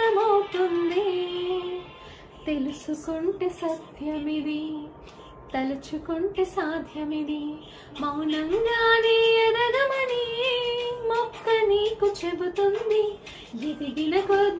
అర్థమవుతుంది. తెలుసుకుంటే సత్యమిది, తలుచుకుంటే సాధ్యమిది. మౌనంగానే ఎదగమని మొక్క నీకు చెబుతుంది. ఎదిగిన కొద్ది